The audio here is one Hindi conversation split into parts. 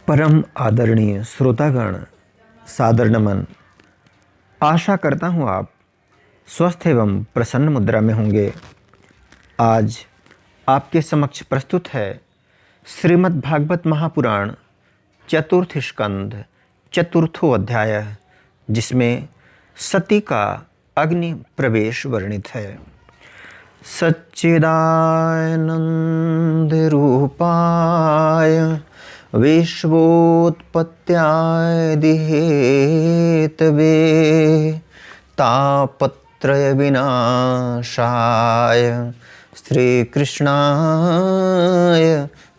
परम आदरणीय श्रोतागण, सादर नमन। आशा करता हूँ आप स्वस्थ एवं प्रसन्न मुद्रा में होंगे। आज आपके समक्ष प्रस्तुत है श्रीमद् भागवत महापुराण चतुर्थ स्कंद चतुर्थो अध्याय, जिसमें सती का अग्नि प्रवेश वर्णित है। सच्चिदानंद रूपाय विश्वोत्पत्त्यादि हेतवे तापत्रय विनाशाय श्रीकृष्णाय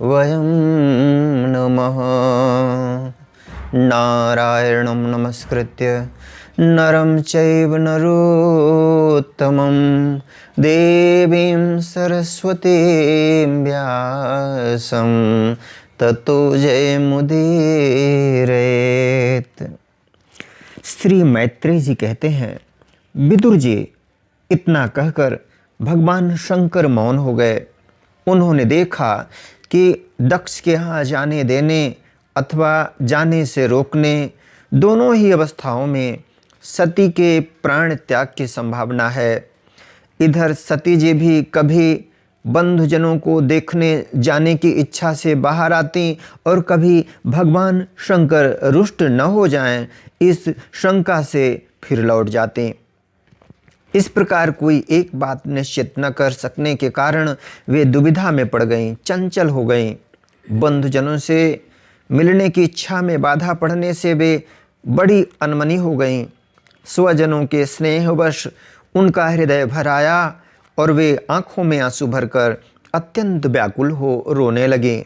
वयं नमः। नारायणं नमस्कृत्य नरं चैव नरोत्तमं देवीं सरस्वतीं व्यासं ततो जयमुदीरयेत्। श्री मैत्रेय जी कहते हैं, विदुर जी इतना कहकर भगवान शंकर मौन हो गए। उन्होंने देखा कि दक्ष के यहाँ जाने देने अथवा जाने से रोकने, दोनों ही अवस्थाओं में सती के प्राण त्याग की संभावना है। इधर सती जी भी कभी बंधुजनों को देखने जाने की इच्छा से बाहर आती और कभी भगवान शंकर रुष्ट न हो जाएं, इस शंका से फिर लौट जाती। इस प्रकार कोई एक बात निश्चित न कर सकने के कारण वे दुविधा में पड़ गईं, चंचल हो गईं। बंधुजनों से मिलने की इच्छा में बाधा पड़ने से वे बड़ी अनमनी हो गईं। स्वजनों के स्नेहवश उनका हृदय भर आया और वे आंखों में आंसू भरकर अत्यंत व्याकुल हो रोने लगे।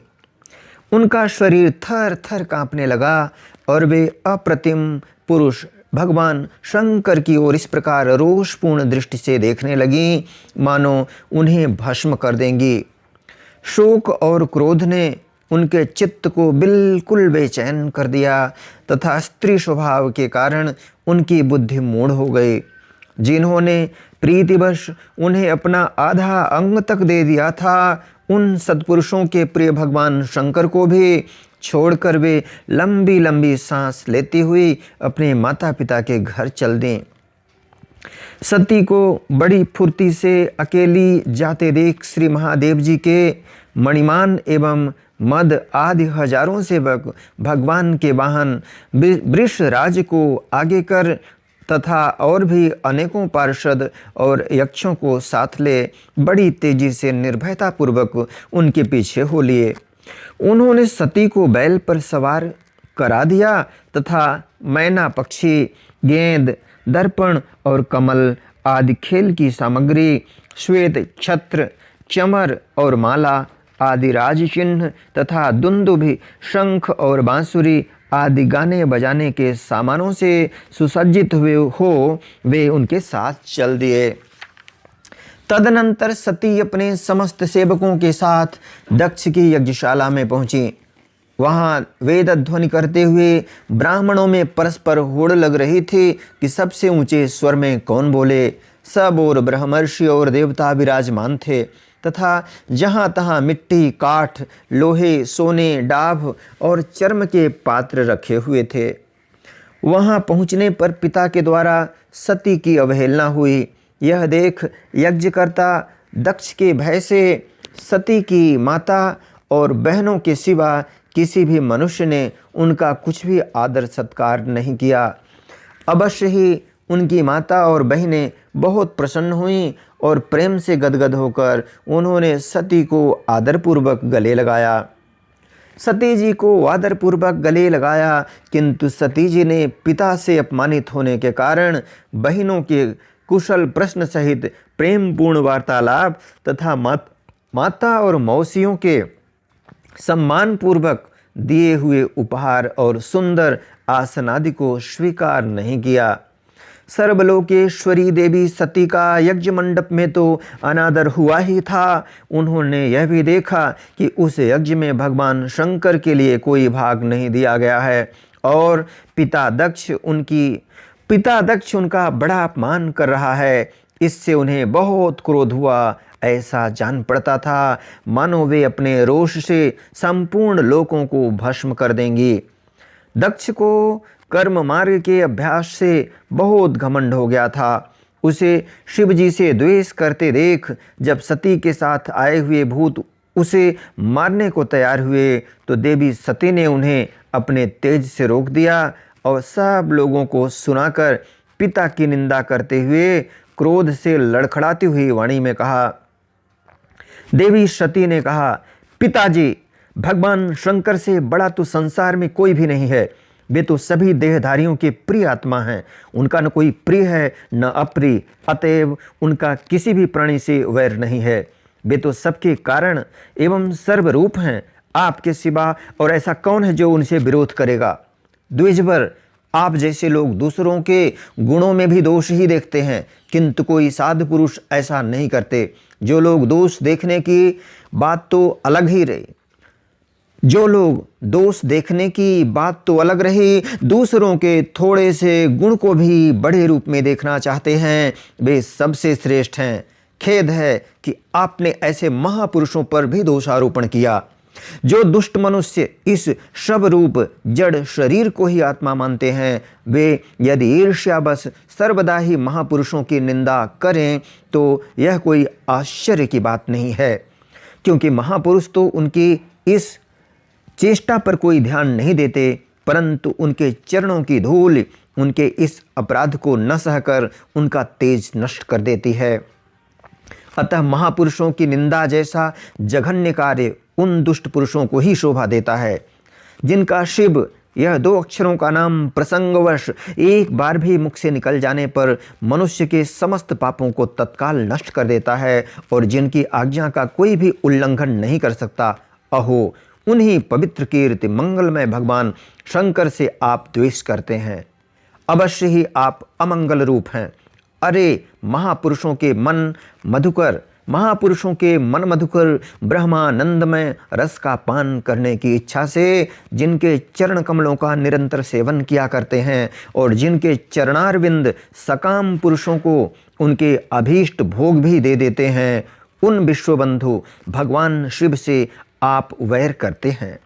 उनका शरीर थर थर कांपने लगा और वे अप्रतिम पुरुष भगवान शंकर की ओर इस प्रकार रोषपूर्ण दृष्टि से देखने लगी, मानो उन्हें भस्म कर देंगी। शोक और क्रोध ने उनके चित्त को बिल्कुल बेचैन कर दिया तथा स्त्री स्वभाव के कारण उनकी बुद्धि मूढ़ हो गई। जिन्होंने प्रीतिवश उन्हें अपना आधा अंग तक दे दिया था, उन सत्पुरुषों के प्रिय भगवान शंकर को भी छोड़कर वे लंबी लंबी सांस लेती हुई अपने माता पिता के घर चल दें। सती को बड़ी फुर्ती से अकेली जाते देख श्री महादेव जी के मणिमान एवं मद आदि हजारों सेवक भगवान के वाहन वृषराज को आगे कर तथा और भी अनेकों पार्षद और यक्षों को साथ ले बड़ी तेजी से निर्भयता पूर्वक उनके पीछे हो लिए। उन्होंने सती को बैल पर सवार करा दिया तथा मैना पक्षी, गेंद, दर्पण और कमल आदि खेल की सामग्री, श्वेत छत्र, चमर और माला आदि राज चिन्ह तथा दुंदुभि, शंख और बांसुरी आदि गाने बजाने के सामानों से सुसज्जित हुए हो वे उनके साथ चल दिए। तदनंतर सती अपने समस्त सेवकों के साथ दक्ष की यज्ञशाला में पहुंची। वहां वेद ध्वनि करते हुए ब्राह्मणों में परस्पर होड़ लग रही थी कि सबसे ऊंचे स्वर में कौन बोले। सब और ब्रह्मर्षि और देवता विराजमान थे तथा जहाँ तहाँ मिट्टी, काठ, लोहे, सोने, डाभ और चर्म के पात्र रखे हुए थे। वहाँ पहुँचने पर पिता के द्वारा सती की अवहेलना हुई। यह देख यज्ञकर्ता दक्ष के भय से सती की माता और बहनों के सिवा किसी भी मनुष्य ने उनका कुछ भी आदर सत्कार नहीं किया। अवश्य ही उनकी माता और बहनें बहुत प्रसन्न हुईं और प्रेम से गदगद होकर उन्होंने सती को आदरपूर्वक गले लगाया। सती जी को आदरपूर्वक गले लगाया, किंतु सती जी ने पिता से अपमानित होने के कारण बहनों के कुशल प्रश्न सहित प्रेम पूर्ण वार्तालाप तथा माता और मौसियों के सम्मान पूर्वक दिए हुए उपहार और सुंदर आसन आदि को स्वीकार नहीं किया। सर्वलोकेश्वरी देवी सती का यज्ञ मंडप में तो अनादर हुआ ही था। उन्होंने यह भी देखा कि उस यज्ञ में भगवान शंकर के लिए कोई भाग नहीं दिया गया है और पिता दक्ष उनका बड़ा अपमान कर रहा है। इससे उन्हें बहुत क्रोध हुआ। ऐसा जान पड़ता था मानो वे अपने रोष से संपूर्ण लोकों को भस्म कर देंगी। दक्ष को कर्म मार्ग के अभ्यास से बहुत घमंड हो गया था। उसे शिव जी से द्वेष करते देख जब सती के साथ आए हुए भूत उसे मारने को तैयार हुए तो देवी सती ने उन्हें अपने तेज से रोक दिया और सब लोगों को सुनाकर पिता की निंदा करते हुए क्रोध से लड़खड़ाती हुई वाणी में कहा। देवी सती ने कहा, पिताजी, भगवान शंकर से बड़ा तो संसार में कोई भी नहीं है। वे तो सभी देहधारियों के प्रिय आत्मा हैं। उनका न कोई प्रिय है न अप्रिय, अतएव उनका किसी भी प्राणी से वैर नहीं है। वे तो सबके कारण एवं सर्वरूप हैं। आपके सिवा और ऐसा कौन है जो उनसे विरोध करेगा। द्विजवर, आप जैसे लोग दूसरों के गुणों में भी दोष ही देखते हैं, किंतु कोई साधु पुरुष ऐसा नहीं करते। जो लोग दोष देखने की बात तो अलग ही रही, दूसरों के थोड़े से गुण को भी बड़े रूप में देखना चाहते हैं, वे सबसे श्रेष्ठ हैं। खेद है कि आपने ऐसे महापुरुषों पर भी दोषारोपण किया। जो दुष्ट मनुष्य इस शव रूप जड़ शरीर को ही आत्मा मानते हैं, वे यदि ईर्ष्यावश सर्वदा ही महापुरुषों की निंदा करें तो यह कोई आश्चर्य की बात नहीं है, क्योंकि महापुरुष तो उनकी इस चेष्टा पर कोई ध्यान नहीं देते, परंतु उनके चरणों की धूल उनके इस अपराध को न सहकर उनका तेज नष्ट कर देती है। अतः महापुरुषों की निंदा जैसा जघन्य कार्य उन दुष्ट पुरुषों को ही शोभा देता है, जिनका शिव यह 2 अक्षरों का नाम प्रसंगवश एक बार भी मुख से निकल जाने पर मनुष्य के समस्त पापों को तत्काल नष्ट कर देता है और जिनकी आज्ञा का कोई भी उल्लंघन नहीं कर सकता। अहो, उन्हीं पवित्र कीर्ति मंगलमय भगवान शंकर से आप द्वेष करते हैं। अवश्य ही आप अमंगल रूप हैं। अरे, महापुरुषों के मन मधुकर ब्रह्मानंदमय रस का पान करने की इच्छा से जिनके चरण कमलों का निरंतर सेवन किया करते हैं और जिनके चरणारविंद सकाम पुरुषों को उनके अभीष्ट भोग भी दे देते हैं, उन विश्वबंधु भगवान शिव से आप वैर करते हैं।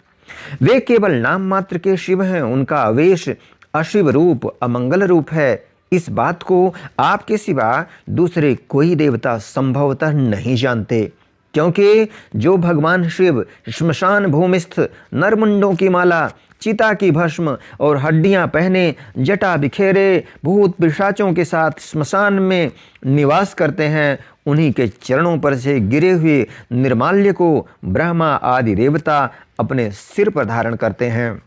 वे केवल नाम मात्र के शिव हैं। उनका आवेश अशिव रूप, अमंगल रूप है। इस बात को आपके सिवा दूसरे कोई देवता संभवतः नहीं जानते, क्योंकि जो भगवान शिव श्मशान भूमिस्थ नरमुंडों की माला, चिता की भस्म और हड्डियां पहने जटा बिखेरे भूत पिशाचों के साथ श्मशान में निवास करते हैं, उन्हीं के चरणों पर से गिरे हुए निर्माल्य को ब्रह्मा आदि देवता अपने सिर पर धारण करते हैं।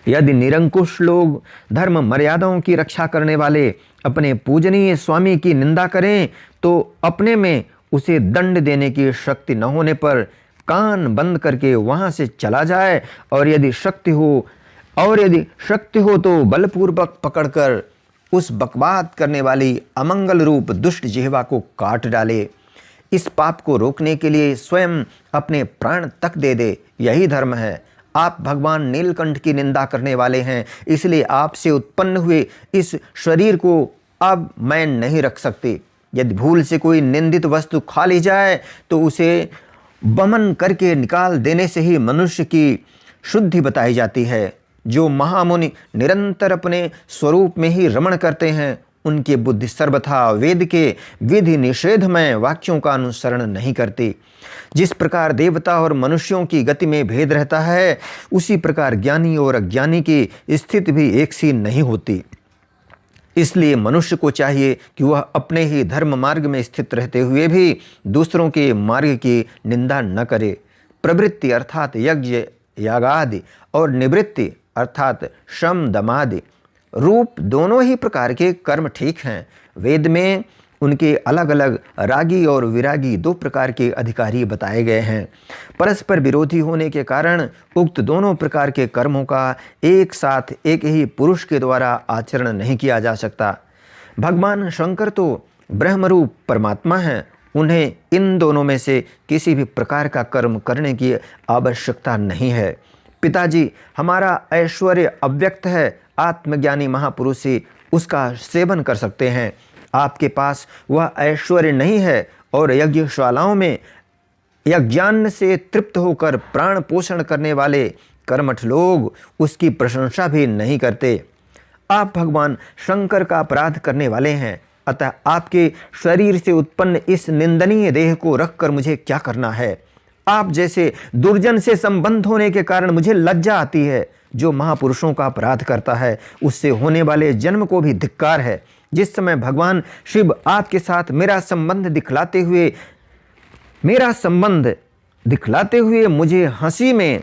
यदि निरंकुश लोग धर्म मर्यादाओं की रक्षा करने वाले अपने पूजनीय स्वामी की निंदा करें तो अपने में उसे दंड देने की शक्ति न होने पर कान बंद करके वहां से चला जाए और यदि शक्ति हो तो बलपूर्वक पकड़कर उस बकवाद करने वाली अमंगल रूप दुष्ट जिह्वा को काट डाले। इस पाप को रोकने के लिए स्वयं अपने प्राण तक दे दे, यही धर्म है। आप भगवान नीलकंठ की निंदा करने वाले हैं, इसलिए आपसे उत्पन्न हुए इस शरीर को अब मैं नहीं रख सकती। यदि भूल से कोई निंदित वस्तु खा ली जाए तो उसे वमन करके निकाल देने से ही मनुष्य की शुद्धि बताई जाती है। जो महामुनि निरंतर अपने स्वरूप में ही रमण करते हैं, उनकी बुद्धि सर्वथा वेद के विधि निषेधमय वाक्यों का अनुसरण नहीं करती। जिस प्रकार देवता और मनुष्यों की गति में भेद रहता है, उसी प्रकार ज्ञानी और अज्ञानी की स्थिति भी एक सी नहीं होती। इसलिए मनुष्य को चाहिए कि वह अपने ही धर्म मार्ग में स्थित रहते हुए भी दूसरों के मार्ग की निंदा न करे। प्रवृत्ति अर्थात यज्ञ यागादि और निवृत्ति अर्थात शम दमादि रूप दोनों ही प्रकार के कर्म ठीक हैं। वेद में उनके अलग अलग रागी और विरागी 2 प्रकार के अधिकारी बताए गए हैं। परस्पर विरोधी होने के कारण उक्त दोनों प्रकार के कर्मों का एक साथ एक ही पुरुष के द्वारा आचरण नहीं किया जा सकता। भगवान शंकर तो ब्रह्मरूप परमात्मा हैं, उन्हें इन दोनों में से किसी भी प्रकार का कर्म करने की आवश्यकता नहीं है। पिताजी, हमारा ऐश्वर्य अव्यक्त है, आत्मज्ञानी महापुरुष ही उसका सेवन कर सकते हैं। आपके पास वह ऐश्वर्य नहीं है और यज्ञशालाओं में यज्ञान्न से तृप्त होकर प्राण पोषण करने वाले कर्मठ लोग उसकी प्रशंसा भी नहीं करते। आप भगवान शंकर का अपराध करने वाले हैं, अतः आपके शरीर से उत्पन्न इस निंदनीय देह को रखकर मुझे क्या करना है। आप जैसे दुर्जन से संबंध होने के कारण मुझे लज्जा आती है। जो महापुरुषों का अपराध करता है उससे होने वाले जन्म को भी धिक्कार है। जिस समय भगवान शिव आपके साथ मेरा संबंध दिखलाते हुए मुझे हंसी में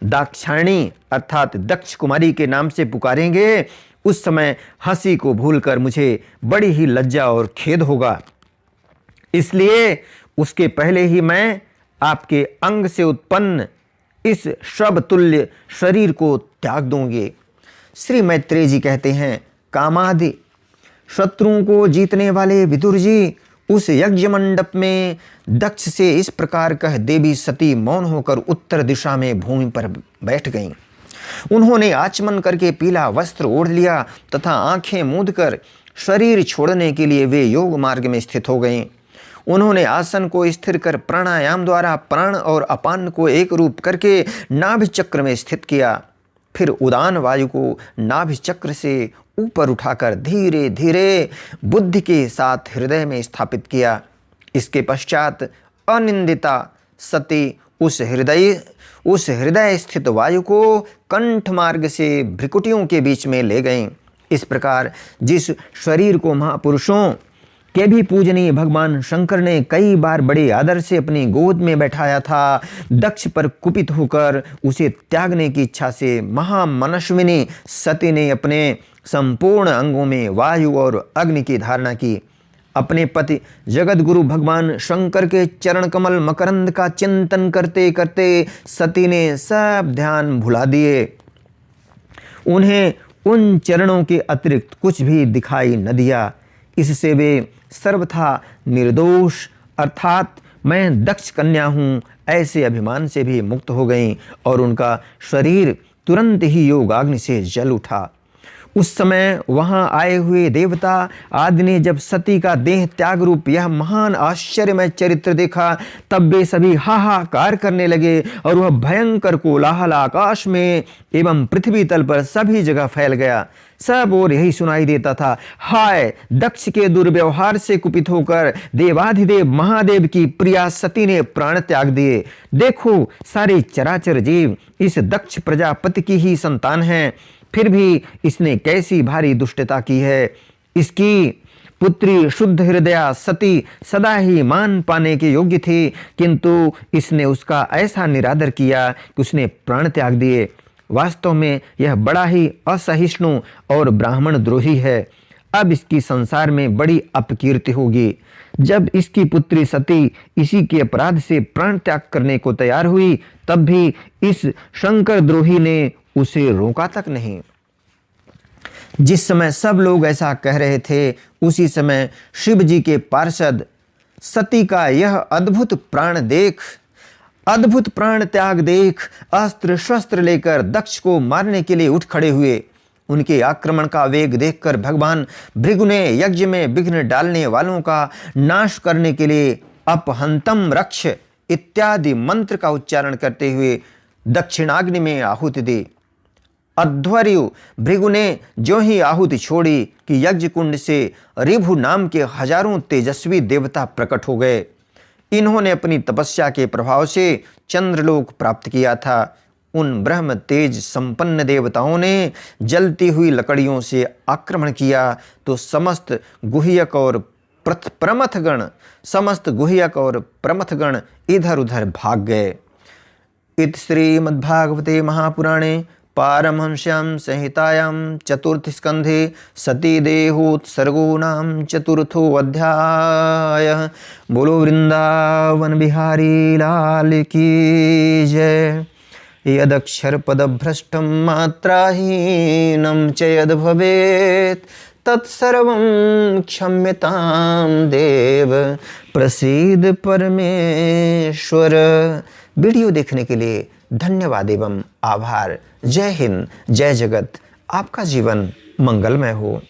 दाक्षायणी अर्थात दक्ष कुमारी के नाम से पुकारेंगे, उस समय हंसी को भूलकर मुझे बड़ी ही लज्जा और खेद होगा। इसलिए उसके पहले ही मैं आपके अंग से उत्पन्न इस शब तुल्य शरीर को त्याग दूंगी। श्री मैत्रेय जी कहते हैं, कामादि शत्रुओं को जीतने वाले विदुर जी उस यज्ञ मंडप में दक्ष से इस प्रकार कह देवी सती मौन होकर उत्तर दिशा में भूमि पर बैठ गईं। उन्होंने आचमन करके पीला वस्त्र ओढ़ लिया तथा आंखें मूंदकर शरीर छोड़ने के लिए वे योग मार्ग में स्थित हो गईं। उन्होंने आसन को स्थिर कर प्राणायाम द्वारा प्राण और अपान को एक रूप करके नाभि चक्र में स्थित किया। फिर उदान वायु को नाभि चक्र से ऊपर उठाकर धीरे धीरे बुद्धि के साथ हृदय में स्थापित किया। इसके पश्चात अनिंदिता सती उस हृदय स्थित वायु को कंठ मार्ग से भ्रिकुटियों के बीच में ले गईं। इस प्रकार जिस शरीर को महापुरुषों के भी पूजनीय भगवान शंकर ने कई बार बड़े आदर से अपनी गोद में बैठाया था, दक्ष पर कुपित होकर उसे त्यागने की इच्छा से महामनस्विनी सती ने अपने संपूर्ण अंगों में वायु और अग्नि की धारणा की। अपने पति जगत गुरु भगवान शंकर के चरण कमल मकरंद का चिंतन करते करते सती ने सब ध्यान भुला दिए। उन्हें उन चरणों के अतिरिक्त कुछ भी दिखाई न दिया। इससे वे सर्वथा निर्दोष अर्थात मैं दक्ष कन्या हूँ ऐसे अभिमान से भी मुक्त हो गईं और उनका शरीर तुरंत ही योगाग्नि से जल उठा। उस समय वहां आए हुए देवता आदि ने जब सती का देह त्याग रूप यह महान आश्चर्यमय चरित्र देखा, तब वे सभी हाहाकार करने लगे और वह भयंकर कोलाहल आकाश में एवं पृथ्वी तल पर सभी जगह फैल गया। सब और यही सुनाई देता था, हाय दक्ष के दुर्व्यवहार से कुपित होकर देवाधिदेव महादेव की प्रिया सती ने प्राण त्याग दिए। देखो सारे चराचर जीव इस दक्ष प्रजापति की ही संतान हैं, फिर भी इसने कैसी भारी दुष्टता की है। इसकी पुत्री शुद्ध हृदया सती सदा ही मान पाने के योग्य थी, किंतु इसने उसका ऐसा निरादर किया कि उसने प्राण त्याग दिए। वास्तव में यह बड़ा ही असहिष्णु और ब्राह्मण द्रोही है। अब इसकी संसार में बड़ी अपकीर्ति होगी। जब इसकी पुत्री सती इसी के अपराध से प्राण त्याग करने को तैयार हुई, तब भी इस शंकर द्रोही ने उसे रोका तक नहीं। जिस समय सब लोग ऐसा कह रहे थे, उसी समय शिव जी के पार्षद सती का यह अद्भुत प्राण त्याग देख अस्त्र शस्त्र लेकर दक्ष को मारने के लिए उठ खड़े हुए। उनके आक्रमण का वेग देखकर भगवान भृगु ने यज्ञ में विघ्न डालने वालों का नाश करने के लिए अपहंतम रक्ष इत्यादि मंत्र का उच्चारण करते हुए दक्षिणाग्नि में आहुति दी। अध्वर्यु भृगु ने जो ही आहुति छोड़ी कि यज्ञ कुंड से ऋभु नाम के हजारों तेजस्वी देवता प्रकट हो गए। इन्होंने अपनी तपस्या के प्रभाव से चंद्रलोक प्राप्त किया था। उन ब्रह्म तेज संपन्न देवताओं ने जलती हुई लकड़ियों से आक्रमण किया तो समस्त गुह्यक और प्रमथगण इधर उधर भाग गए। इत श्रीमद्भागवते महापुराणे पारमहंस्यां संहितायां चतुर्थ स्कंधे सती देहोत्सर्गो नाम चतुर्थो अध्याय। बोलो वृंदावन बिहारी लाल की जय। यदक्षर पदभ्रष्टं मात्राहीनं च यद् भवेत् तत्सर्वं क्षम्यतां देव प्रसीद परमेश्वर। वीडियो देखने के लिए धन्यवाद एवं आभार। जय हिंद, जय जगत। आपका जीवन मंगलमय हो।